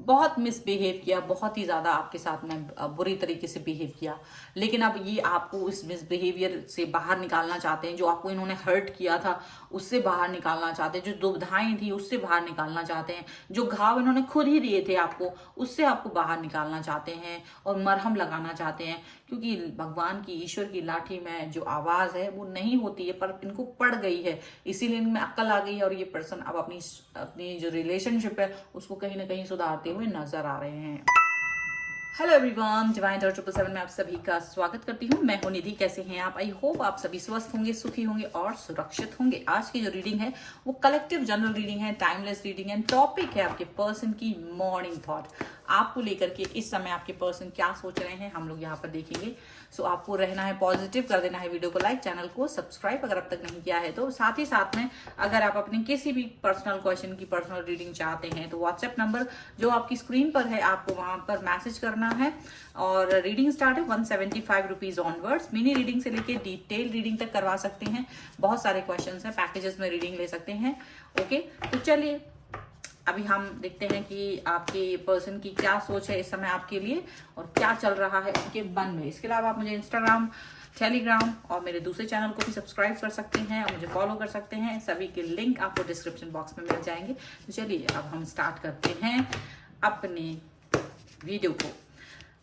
बहुत मिसबिहेव किया, बहुत ही ज़्यादा आपके साथ में बुरी तरीके से बिहेव किया। लेकिन अब ये आपको इस मिसबिहेवियर से बाहर निकालना चाहते हैं, जो आपको इन्होंने हर्ट किया था उससे बाहर निकालना चाहते हैं, जो दुविधाएं थी उससे बाहर निकालना चाहते हैं, जो घाव इन्होंने खुद ही दिए थे आपको उससे आपको बाहर निकालना चाहते हैं और मरहम लगाना चाहते हैं। क्योंकि भगवान की, ईश्वर की लाठी में जो आवाज़ है वो नहीं होती है, पर इनको पड़ गई है, इसीलिए इनमें अक्ल आ गई है और ये पर्सन अब अपनी अपनी जो रिलेशनशिप है उसको कहीं ना कहीं सुधारते हुए नजर आ रहे हैं। हेलो एवरीवन, डिवाइन 777 में आप सभी का स्वागत करती हूँ। मैं हूँ निधि। कैसे हैं आप? आई होप आप सभी स्वस्थ होंगे, सुखी होंगे और सुरक्षित होंगे। आज की जो रीडिंग है वो कलेक्टिव जनरल रीडिंग है, टाइमलेस रीडिंग है। टॉपिक है आपके पर्सन की मॉर्निंग थॉट, आपको लेकर के इस समय आपके पर्सन क्या सोच रहे हैं हम लोग यहाँ पर देखेंगे। सो आपको रहना है पॉजिटिव, कर देना है वीडियो को लाइक, चैनल को सब्सक्राइब अगर अब तक नहीं किया है तो। साथ ही साथ में अगर आप अपने किसी भी पर्सनल क्वेश्चन की पर्सनल रीडिंग चाहते हैं तो व्हाट्सएप नंबर जो आपकी स्क्रीन पर है आपको वहां पर मैसेज करना है। और रीडिंग स्टार्ट है 175 रुपीज ऑनवर्ड्स। मिनी रीडिंग से लेके डिटेल रीडिंग तक करवा सकते हैं। बहुत सारे क्वेश्चन हैं, पैकेजेस में रीडिंग ले सकते हैं। ओके, तो चलिए अभी हम देखते हैं कि आपके पर्सन की क्या सोच है इस समय आपके लिए और क्या चल रहा है उनके मन में। इसके अलावा आप मुझे इंस्टाग्राम, टेलीग्राम और मेरे दूसरे चैनल को भी सब्सक्राइब कर सकते हैं और मुझे फॉलो कर सकते हैं। सभी के लिंक आपको डिस्क्रिप्शन बॉक्स में मिल जाएंगे। तो चलिए अब हम स्टार्ट करते हैं अपने वीडियो को।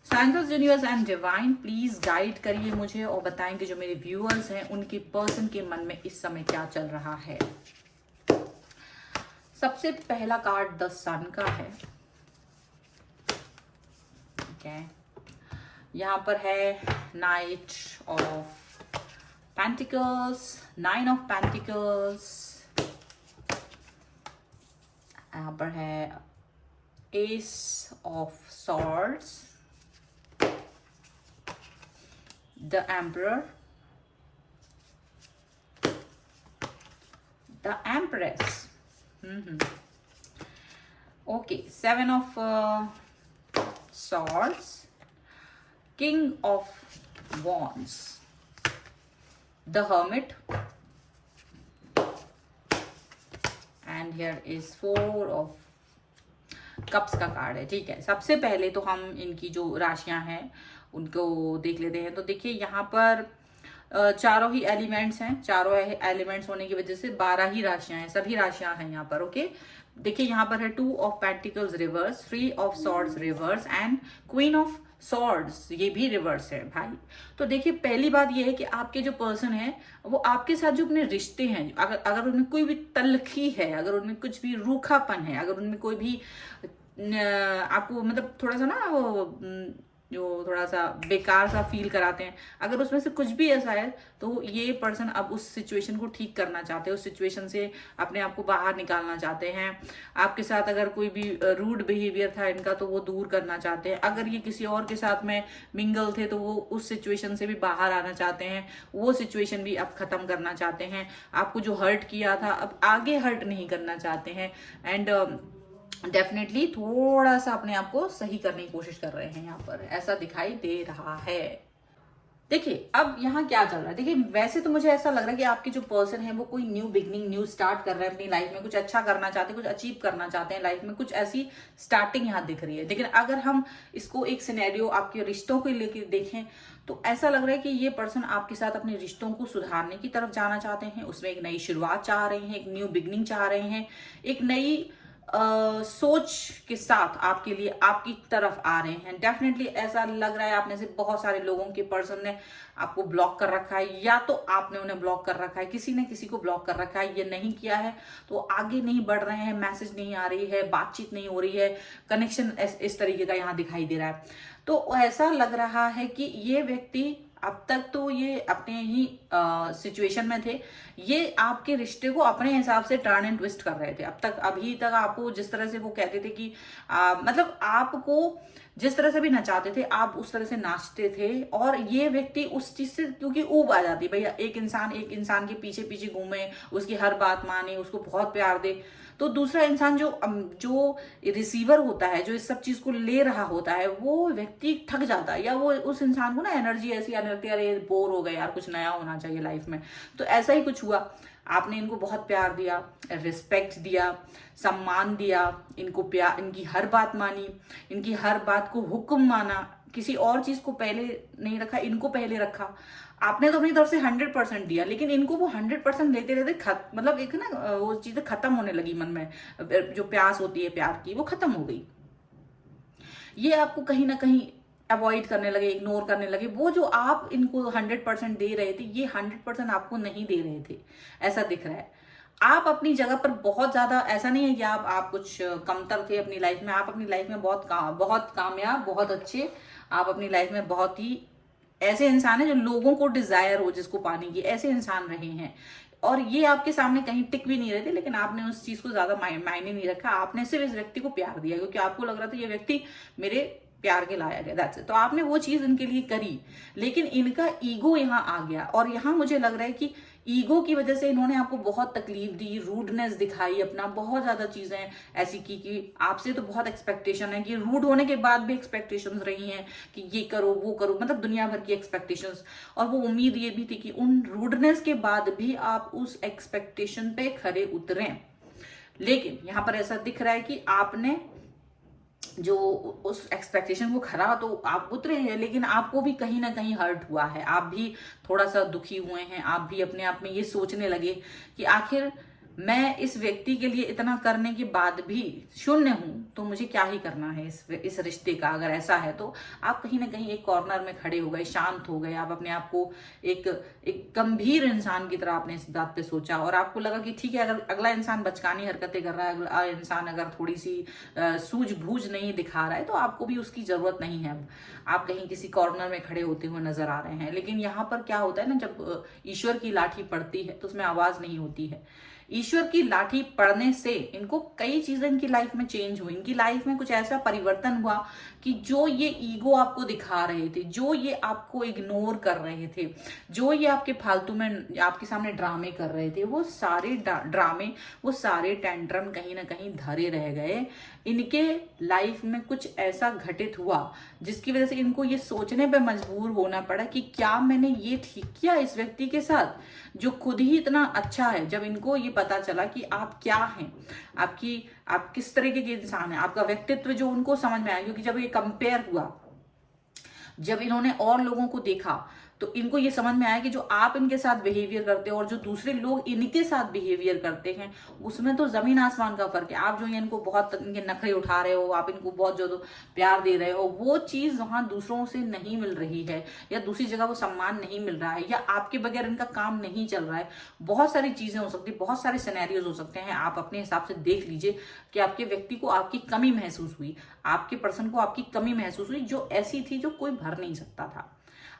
Scientist, universe and divine please guide करिए मुझे और बताएं कि जो मेरे व्यूअर्स हैं उनके पर्सन के मन में इस समय क्या चल रहा है। सबसे पहला कार्ड द सन का है। ओके, यहाँ पर है night of pentacles, 9 of pentacles, यहाँ पर है S of swords, the emperor, the empress. Okay, 7 of swords, king of wands, the hermit, and here is 4 of cups का कार्ड है। ठीक है, सबसे पहले तो हम इनकी जो राशियां हैं उनको देख लेते हैं। तो देखिए यहाँ पर चारों ही एलिमेंट्स हैं। चारों एलिमेंट्स होने की वजह से 12 ही राशियां हैं, सभी राशियां हैं यहाँ पर। ओके, देखिए यहाँ पर है 2 of pentacles reverse, 3 of swords reverse and queen of swords, ये भी रिवर्स है भाई। तो देखिए पहली बात ये है कि आपके जो पर्सन है वो आपके साथ जो अपने रिश्ते हैं, अगर उनमें कोई भी तलखी है, अगर उनमें कुछ भी रूखापन है, अगर उनमें कोई भी आपको मतलब थोड़ा सा ना वो जो थोड़ा सा बेकार सा फील कराते हैं, अगर उसमें से कुछ भी ऐसा है तो ये पर्सन अब उस सिचुएशन को ठीक करना चाहते हैं, उस सिचुएशन से अपने आप को बाहर निकालना चाहते हैं। आपके साथ अगर कोई भी रूड बिहेवियर था इनका तो वो दूर करना चाहते हैं। अगर ये किसी और के साथ में मिंगल थे तो वो उस सिचुएशन से भी बाहर आना चाहते हैं, वो सिचुएशन भी अब खत्म करना चाहते हैं। आपको जो हर्ट किया था अब आगे हर्ट नहीं करना चाहते हैं एंड डेफिनेटली थोड़ा सा अपने आप को सही करने की कोशिश कर रहे हैं, यहाँ पर ऐसा दिखाई दे रहा है। देखिए अब यहाँ क्या चल रहा है। देखिए वैसे तो मुझे ऐसा लग रहा है कि आपके जो पर्सन है वो कोई न्यू बिगनिंग, न्यू स्टार्ट कर रहे हैं अपनी लाइफ में, कुछ अच्छा करना चाहते हैं, कुछ अचीव करना चाहते हैं लाइफ में, कुछ ऐसी स्टार्टिंग यहाँ दिख रही है। लेकिन अगर हम इसको एक सिनेरियो आपके रिश्तों को लेकर देखें तो ऐसा लग रहा है कि ये पर्सन आपके साथ अपने रिश्तों को सुधारने की तरफ जाना चाहते हैं, उसमें एक नई शुरुआत चाह रहे हैं, एक न्यू बिगनिंग चाह रहे हैं, एक नई सोच के साथ आपके लिए आपकी तरफ आ रहे हैं। डेफिनेटली ऐसा लग रहा है आप में से बहुत सारे लोगों के पर्सन ने आपको ब्लॉक कर रखा है, या तो आपने उन्हें ब्लॉक कर रखा है, किसी ने किसी को ब्लॉक कर रखा है। ये नहीं किया है तो आगे नहीं बढ़ रहे हैं, मैसेज नहीं आ रही है, बातचीत नहीं हो रही है, कनेक्शन इस तरीके का यहाँ दिखाई दे रहा है। तो ऐसा लग रहा है कि ये व्यक्ति अब तक तो ये अपने ही सिचुएशन में थे, ये आपके रिश्ते को अपने हिसाब से टर्न एंड ट्विस्ट कर रहे थे। अब तक अभी तक आपको जिस तरह से वो कहते थे कि मतलब आपको जिस तरह से भी नचाते थे आप उस तरह से नाचते थे, और ये व्यक्ति उस चीज से क्योंकि ऊब आ जाती भैया, एक इंसान के पीछे पीछे घूमे, उसकी हर बात माने, उसको बहुत प्यार दे, तो दूसरा इंसान जो रिसीवर होता है, जो इस सब चीज को ले रहा होता है, वो व्यक्ति थक जाता है, या वो उस इंसान को ना एनर्जी ऐसी आने लगती है, अरे बोर हो गए यार, कुछ नया होना चाहिए लाइफ में। तो ऐसा ही कुछ हुआ। आपने इनको बहुत प्यार दिया, रिस्पेक्ट दिया, सम्मान दिया, इनको प्यार, इनकी हर बात मानी, इनकी हर बात को हुक्म माना, किसी और चीज को पहले नहीं रखा, इनको पहले रखा। आपने तो अपनी तरफ से 100% दिया, लेकिन इनको वो 100% लेते लेते मतलब एक ना वो चीजें खत्म होने लगी मन में, जो प्यास होती है प्यार की वो खत्म हो गई। ये आपको कहीं ना कहीं अवॉइड करने लगे, इग्नोर करने लगे। वो जो आप इनको 100% दे रहे थे, ये 100% आपको नहीं दे रहे थे, ऐसा दिख रहा है। आप अपनी जगह पर बहुत ज्यादा, ऐसा नहीं है कि आप कुछ कमतर थे अपनी लाइफ में, आप अपनी लाइफ में बहुत कामयाब, बहुत अच्छे, आप अपनी लाइफ में बहुत ही ऐसे इंसान हैं जो लोगों को डिजायर हो जिसको पाने की, ऐसे इंसान रहे हैं। और ये आपके सामने कहीं टिक भी नहीं रहे थे, लेकिन आपने उस चीज को ज्यादा मायने नहीं रखा। आपने सिर्फ इस व्यक्ति को प्यार दिया क्योंकि आपको लग रहा था ये व्यक्ति मेरे प्यार के लायक है, दैट्स इट। तो आपने वो चीज इनके लिए करी, लेकिन इनका ईगो यहाँ आ गया। और यहाँ मुझे लग रहा है कि ईगो की वजह से इन्होंने आपको बहुत तकलीफ दी, रूडनेस दिखाई, अपना बहुत ज्यादा चीजें ऐसी की कि आपसे तो बहुत एक्सपेक्टेशन है, कि रूड होने के बाद भी एक्सपेक्टेशंस रही हैं कि ये करो वो करो, मतलब दुनिया भर की एक्सपेक्टेशंस। और वो उम्मीद ये भी थी कि उन रूडनेस के बाद भी आप उस एक्सपेक्टेशन पे खरे उतरें। लेकिन यहाँ पर ऐसा दिख रहा है कि आपने जो उस एक्सपेक्टेशन को खरा तो आप उतरे हैं, लेकिन आपको भी कहीं ना कहीं हर्ट हुआ है, आप भी थोड़ा सा दुखी हुए हैं। आप भी अपने आप में ये सोचने लगे कि आखिर मैं इस व्यक्ति के लिए इतना करने के बाद भी शून्य हूं, तो मुझे क्या ही करना है इस रिश्ते का। अगर ऐसा है तो आप कहीं ना कहीं एक कॉर्नर में खड़े हो गए, शांत हो गए। आप अपने आप को एक गंभीर इंसान की तरह आपने इस बात पे सोचा, और आपको लगा कि ठीक है, अगर अगला इंसान बचकानी हरकतें कर रहा है, अगला इंसान अगर थोड़ी सी सूझबूझ नहीं दिखा रहा है, तो आपको भी उसकी जरूरत नहीं है। अब आप कहीं किसी कॉर्नर में खड़े होते हुए नजर आ रहे हैं। लेकिन यहाँ पर क्या होता है ना, जब ईश्वर की लाठी पड़ती है तो उसमें आवाज नहीं होती है। ईश्वर की लाठी पड़ने से इनको कई चीजें इनकी लाइफ में चेंज हुई, इनकी लाइफ में कुछ ऐसा परिवर्तन हुआ कि जो ये ईगो आपको दिखा रहे थे, जो ये आपको इग्नोर कर रहे थे, जो ये आपके फालतू में आपके सामने ड्रामे कर रहे थे, वो सारे ड्रामे, वो सारे टेंट्रम कहीं ना कहीं धरे रह गए। इनके लाइफ में कुछ ऐसा घटित हुआ जिसकी वजह से इनको ये सोचने पे मजबूर होना पड़ा कि क्या मैंने ये ठीक किया इस व्यक्ति के साथ जो खुद ही इतना अच्छा है। जब इनको ये पता चला कि आप क्या हैं, आप किस तरीके के इंसान हैं, आपका व्यक्तित्व जो उनको समझ में आया, क्योंकि जब ये कंपेयर हुआ, जब इन्होंने और लोगों को देखा, तो इनको ये समझ में आया कि जो आप इनके साथ बिहेवियर करते हो और जो दूसरे लोग इनके साथ बिहेवियर करते हैं, उसमें तो जमीन आसमान का फर्क है। आप जो इनको बहुत इनके नखरे उठा रहे हो, आप इनको बहुत जो प्यार दे रहे हो, वो चीज वहां दूसरों से नहीं मिल रही है, या दूसरी जगह वो सम्मान नहीं मिल रहा है, या आपके बगैर इनका काम नहीं चल रहा है। बहुत सारी चीजें हो सकती है, बहुत सारे सिनेरियोज हो सकते हैं। आप अपने हिसाब से देख लीजिए कि आपके व्यक्ति को आपकी कमी महसूस हुई, आपके पर्सन को आपकी कमी महसूस हुई, जो ऐसी थी जो कोई भर नहीं सकता था।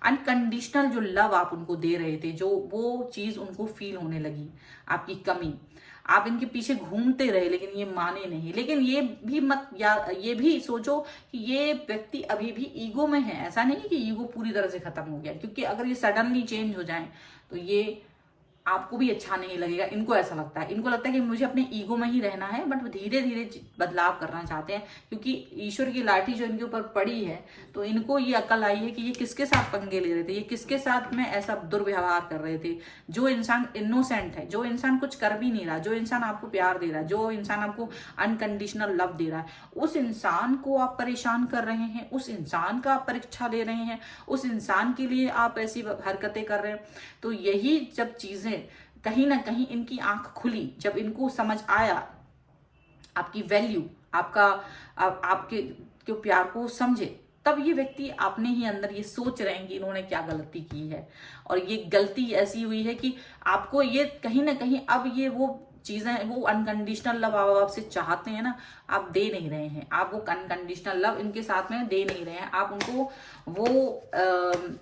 अनकंडीशनल जो लव आप उनको दे रहे थे, जो वो चीज उनको फील होने लगी, आपकी कमी। आप इनके पीछे घूमते रहे लेकिन ये माने नहीं। लेकिन ये भी मत, या ये भी सोचो कि ये व्यक्ति अभी भी ईगो में है। ऐसा नहीं कि ईगो पूरी तरह से खत्म हो गया, क्योंकि अगर ये सडनली चेंज हो जाए तो ये आपको भी अच्छा नहीं लगेगा। इनको ऐसा लगता है, इनको लगता है कि मुझे अपने ईगो में ही रहना है, बट वो धीरे धीरे बदलाव करना चाहते हैं, क्योंकि ईश्वर की लाठी जो इनके ऊपर पड़ी है, तो इनको ये अकल आई है कि ये किसके साथ पंगे ले रहे थे, ये किसके साथ में ऐसा दुर्व्यवहार कर रहे थे। जो इंसान इनोसेंट है, जो इंसान कुछ कर भी नहीं रहा, जो इंसान आपको प्यार दे रहा है, जो इंसान आपको अनकंडीशनल लव दे रहा है, उस इंसान को आप परेशान कर रहे हैं, उस इंसान का आप परीक्षा ले रहे हैं, उस इंसान के लिए आप ऐसी हरकतें कर रहे हैं। तो यही जब चीजें कहीं ना कहीं इनकी आंख खुली, जब इनको समझ आया आपकी वैल्यू, आपके प्यार को समझे, तब ये व्यक्ति अपने ही अंदर ये सोच रहे हैं कि इन्होंने क्या गलती की है। और ये गलती ऐसी हुई है कि आपको ये कहीं ना कहीं अब ये वो चीजें, वो अनकंडीशनल लव आपसे चाहते हैं ना, आप दे नहीं रहे हैं। आप वो अनकंडीशनल लव इनके साथ में दे नहीं रहे हैं। आप उनको वो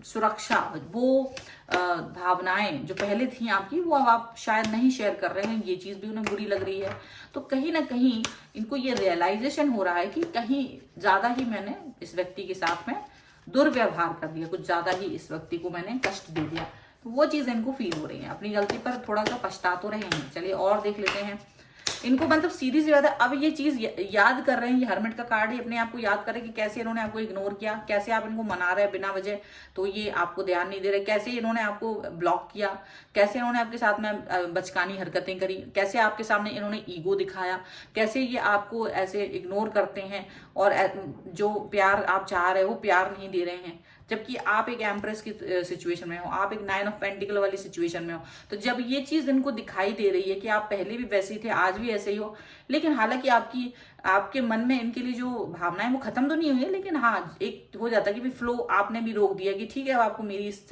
सुरक्षा, वो भावनाएं जो पहले थी आपकी, वो अब आप शायद नहीं शेयर कर रहे हैं। ये चीज भी उन्हें बुरी लग रही है। तो कहीं ना कहीं इनको ये रियलाइजेशन हो रहा है कि कहीं ज्यादा ही मैंने इस व्यक्ति के साथ में दुर्व्यवहार कर दिया, कुछ ज्यादा ही इस व्यक्ति को मैंने कष्ट दे दिया। तो वो चीजें इनको फील हो रही है, अपनी गलती पर थोड़ा सा पछता तो रहे हैं। चलिए और देख लेते हैं इनको मतलब सीधी सी बात है, अब ये चीज याद कर रहे हैं, ये हर्मिट का कार्ड ही अपने आप को याद करे कि कैसे इन्होंने आपको इग्नोर किया, कैसे आप इनको मना रहे हैं बिना वजह, तो ये आपको ध्यान नहीं दे रहे, कैसे इन्होंने आपको ब्लॉक किया, कैसे इन्होंने आपके साथ में बचकानी हरकतें करी, कैसे आपके सामने इन्होंने ईगो दिखाया, कैसे ये आपको ऐसे इग्नोर करते हैं और जो प्यार आप चाह रहे हो वो प्यार नहीं दे रहे हैं, जबकि आप एक एम्प्रेस की सिचुएशन में हो, आप एक 9 ऑफ पेंटिकल वाली सिचुएशन में हो। तो जब ये चीज इनको दिखाई दे रही है कि आप पहले भी वैसे ही थे, आज भी ऐसे ही हो, लेकिन हालांकि आपके मन में इनके लिए जो भावनाएं वो खत्म तो नहीं हुई है, लेकिन हाँ एक हो जाता है कि भी फ्लो आपने भी रोक दिया कि ठीक है अब आपको मेरी इस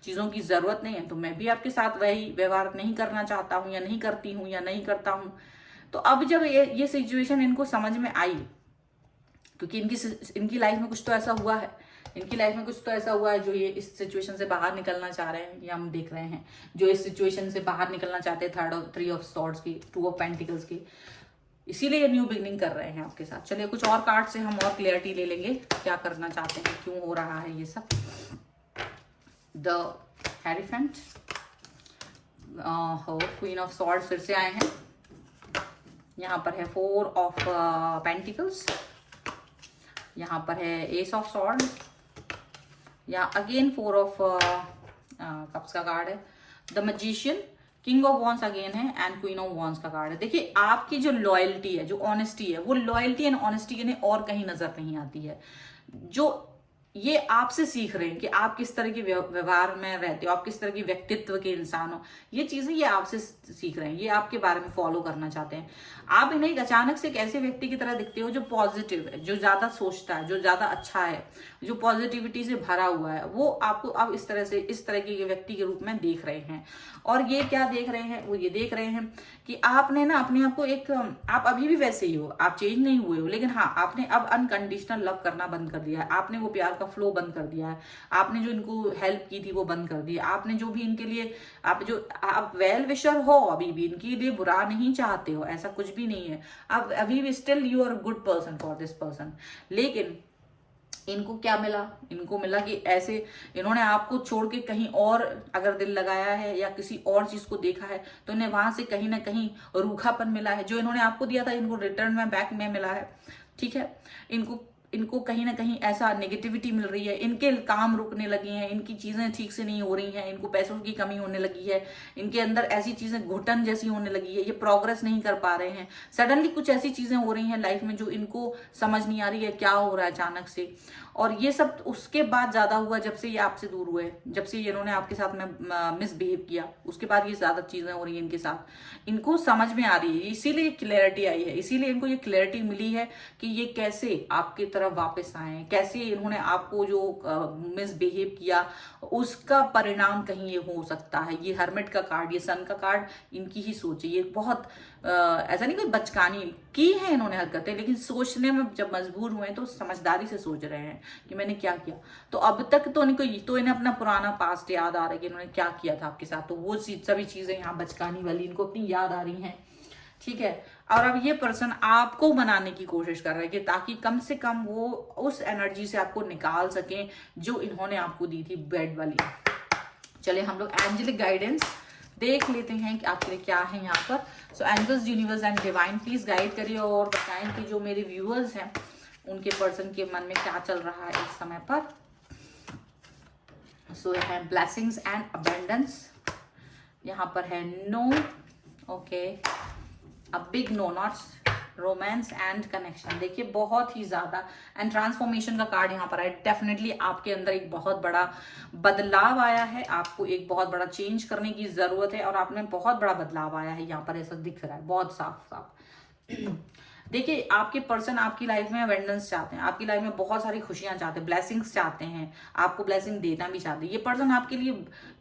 चीजों की जरूरत नहीं है, तो मैं भी आपके साथ वही व्यवहार नहीं करना चाहता हूँ या नहीं करती हूँ या नहीं करता हूँ। तो अब जब ये सिचुएशन इनको समझ में आई, क्योंकि इनकी लाइफ में कुछ तो ऐसा हुआ है, इनकी लाइफ में कुछ तो ऐसा हुआ है जो ये इस सिचुएशन से बाहर निकलना चाह रहे हैं, ये हम देख रहे हैं, जो इस सिचुएशन से बाहर निकलना चाहते हैं 3 ऑफ सॉर्ड्स की, 2 ऑफ पेंटिकल्स की, इसीलिए ये न्यू बिगनिंग कर रहे हैं आपके साथ। चलिए कुछ और कार्ड से हम और क्लियरिटी ले लेंगे, क्या करना चाहते हैं, क्यों हो रहा है ये सब। द हेरीफेंट, क्वीन ऑफ सॉर्ड्स फिर से आए हैं, यहाँ पर है 4 ऑफ पेंटिकल्स, यहाँ पर है एस ऑफ सॉर्ड्स, यहाँ अगेन 4 ऑफ कप्स का कार्ड है, the magician, king of wands again है एंड क्वीन ऑफ वॉन्स का कार्ड है। देखिए आपकी जो लॉयल्टी है, जो ऑनेस्टी है, वो लॉयल्टी एंड ऑनेस्टी के और कहीं नजर नहीं आती है। जो ये आपसे सीख रहे हैं कि आप किस तरह के व्यवहार में रहते हो, आप किस तरह के व्यक्तित्व के इंसान हो, ये चीजें ये आपसे सीख रहे हैं, ये आपके बारे में फॉलो करना चाहते हैं। आप इन्हें एक अचानक से एक ऐसे व्यक्ति की तरह दिखते हो जो पॉजिटिव है, जो ज्यादा सोचता है, जो ज्यादा अच्छा है, जो पॉजिटिविटी से भरा हुआ है, वो आपको अब इस तरह के व्यक्ति के रूप में देख रहे हैं। और ये क्या देख रहे हैं, वो ये देख रहे हैं कि आपने ना अपने आप को आप अभी भी वैसे ही हो, आप चेंज नहीं हुए हो, लेकिन हाँ आपने अब अनकंडीशनल लव करना बंद कर दिया है, आपने वो प्यार का फ्लो बंद कर दिया है, आपने जो इनको हेल्प की थी वो बंद कर दी, आपने जो भी इनके लिए आप वेल विशर हो, अभी भी इनके लिए बुरा नहीं चाहते हो, ऐसा कुछ भी नहीं है, आप अभी भी still you are good person for this person. लेकिन इनको क्या मिला, इनको मिला कि ऐसे इन्होंने आपको छोड़ के कहीं और अगर दिल लगाया है या किसी और चीज को देखा है, तो इन्हें वहां से कहीं ना कहीं रूखापन मिला है, जो इन्होंने आपको दिया था इनको रिटर्न में बैक में मिला है। ठीक है, इनको कहीं ना कहीं ऐसा नेगेटिविटी मिल रही है, इनके काम रुकने लगे हैं, इनकी चीजें ठीक से नहीं हो रही हैं, इनको पैसों की कमी होने लगी है, इनके अंदर ऐसी चीजें घुटन जैसी होने लगी है, ये प्रोग्रेस नहीं कर पा रहे हैं, सडनली कुछ ऐसी चीजें हो रही हैं लाइफ में जो इनको समझ नहीं आ रही है क्या हो रहा है अचानक से। और ये सब उसके बाद ज्यादा हुआ जब से ये आपसे दूर हुए, जब से इन्होंने आपके साथ में मिसबिहेव किया, उसके बाद ये ज्यादा चीजें हो रही है इनके साथ, इनको समझ में आ रही है, इसीलिए क्लैरिटी आई है, इसीलिए इनको ये क्लैरिटी मिली है कि ये कैसे आपकी तरफ वापस आए, कैसे इन्होंने आपको जो मिसबिहेव किया उसका परिणाम कहीं ये हो सकता है। ये हर्मिट का कार्ड, ये सन का कार्ड, इनकी ही सोच है, ये बहुत ऐसा नहीं कोई बचकानी की है इन्होंने हरकतें, लेकिन सोचने में जब मजबूर हुए तो समझदारी से सोच रहे हैं कि मैंने क्या किया। तो अब तक तो इन्हें अपना पुराना पास्ट याद आ रहा है कि इन्होंने क्या किया था आपके साथ, तो वो सभी चीजें यहाँ बचकानी वाली इनको अपनी याद आ रही हैं। ठीक है, और अब ये पर्सन आपको बनाने की कोशिश कर रहा है कि ताकि कम से कम वो उस एनर्जी से आपको निकाल सकें जो इन्होंने आपको दी थी बेड वाली। चलिए हम लोग एंजेलिक गाइडेंस देख लेते हैं कि आपके लिए क्या है यहाँ पर। So angels, universe and divine please guide करिए और बताएं कि जो मेरे व्यूअर्स हैं उनके पर्सन के मन में क्या चल रहा है इस समय पर। सो है ब्लेसिंग्स एंड अबेंडेंस, यहाँ पर है no, okay, a big no, not romance and connection. देखिए बहुत ही ज्यादा एंड ट्रांसफॉर्मेशन का कार्ड यहाँ पर है। डेफिनेटली आपके अंदर एक बहुत बड़ा बदलाव आया है, आपको एक बहुत बड़ा चेंज करने की जरूरत है और आप में बहुत बड़ा बदलाव आया है, यहाँ पर ऐसा दिख रहा है बहुत साफ साफ। देखिए आपके पर्सन आपकी लाइफ में अबंडेंस चाहते हैं, आपकी लाइफ में बहुत सारी खुशियां चाहते हैं, ब्लेसिंग्स चाहते हैं, आपको ब्लेसिंग देना भी चाहते हैं। ये पर्सन आपके लिए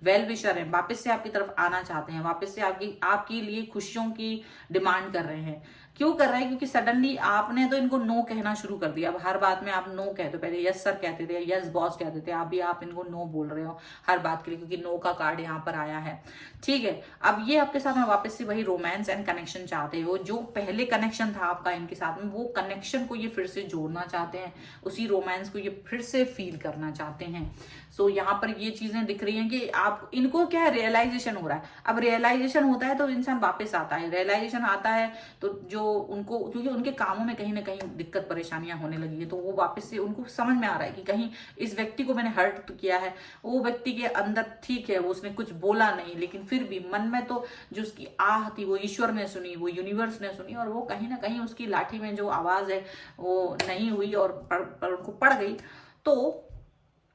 वेल विशर है, वापस से आपकी तरफ आना चाहते हैं, वापस से आपके लिए खुशियों की डिमांड कर रहे हैं। क्यों कर रहा है? क्योंकि सडनली आपने तो इनको नो कहना शुरू कर दिया। अब हर बात में आप नो कहते हो, पहले यस सर कहते थे, यस बॉस कहते थे, अभी आप इनको नो बोल रहे हो हर बात के लिए, क्योंकि नो का कार्ड यहाँ पर आया है। ठीक है, अब ये आपके साथ में वापस से वही रोमांस एंड कनेक्शन चाहते हो, जो पहले कनेक्शन था आपका इनके साथ में, वो कनेक्शन को ये फिर से जोड़ना चाहते हैं, उसी रोमांस को ये फिर से फील करना चाहते हैं। सो यहाँ पर ये चीजें दिख रही हैं कि आप इनको क्या है, रियलाइजेशन हो रहा है। अब रियलाइजेशन होता है तो इंसान वापस आता है, रियलाइजेशन आता है तो जो उनको, क्योंकि उनके कामों में कहीं ना कहीं दिक्कत परेशानियां होने लगी है, तो वो वापस से उनको समझ में आ रहा है कि कहीं इस व्यक्ति को मैंने हर्ट किया है। वो व्यक्ति के अंदर ठीक है, वो उसने कुछ बोला नहीं, लेकिन फिर भी मन में तो जो उसकी आह थी वो ईश्वर ने सुनी, वो यूनिवर्स ने सुनी, और वो कहीं ना कहीं उसकी लाठी में जो आवाज है वो नहीं हुई और पर उनको पड़ गई, तो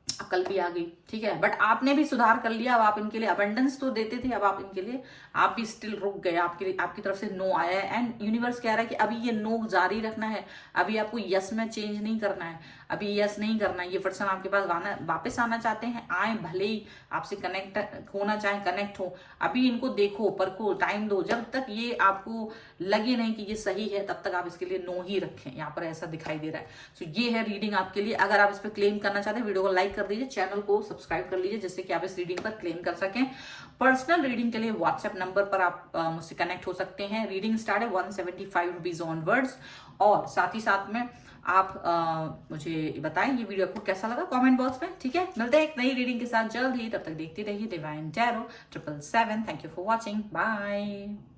अकल भी आ गई। ठीक है, बट आपने भी सुधार कर लिया। अब आप इनके लिए अबंडेंस तो देते थे, अब आप इनके लिए, आप भी स्टिल रुक गए, आपके लिए आपकी तरफ से नो आया है, एंड यूनिवर्स कह रहा है कि अभी ये नो जारी रखना है, अभी आपको यस में चेंज नहीं करना है, अभी यस नहीं करना है। ये पर्सन आपके पास वापस आना चाहते हैं, आए, भले ही आपसे कनेक्ट होना चाहे, कनेक्ट हो, अभी इनको देखो, परखो, टाइम दो, जब तक ये आपको लगे नहीं कि ये सही है तब तक आप इसके लिए नो ही रखें। यहाँ पर ऐसा दिखाई दे रहा है। सो ये है रीडिंग आपके लिए। अगर आप इस पर क्लेम करना चाहते हैं, वीडियो को लाइक कर दीजिए, चैनल को सब्सक्राइब कर लीजिए, जिससे कि आप इस रीडिंग पर क्लेम कर सकें। पर्सनल रीडिंग के लिए व्हाट्सएप नंबर पर आप मुझसे कनेक्ट हो सकते हैं। रीडिंग स्टार्ट है 175 रुपीज ऑनवर्ड्स। और साथ ही साथ में आप मुझे बताएं ये वीडियो आपको कैसा लगा कमेंट बॉक्स में। ठीक है, मिलते हैं एक नई रीडिंग के साथ जल्द ही, तब तक देखते रहिए divine tarot 777। Thank you for watching, bye.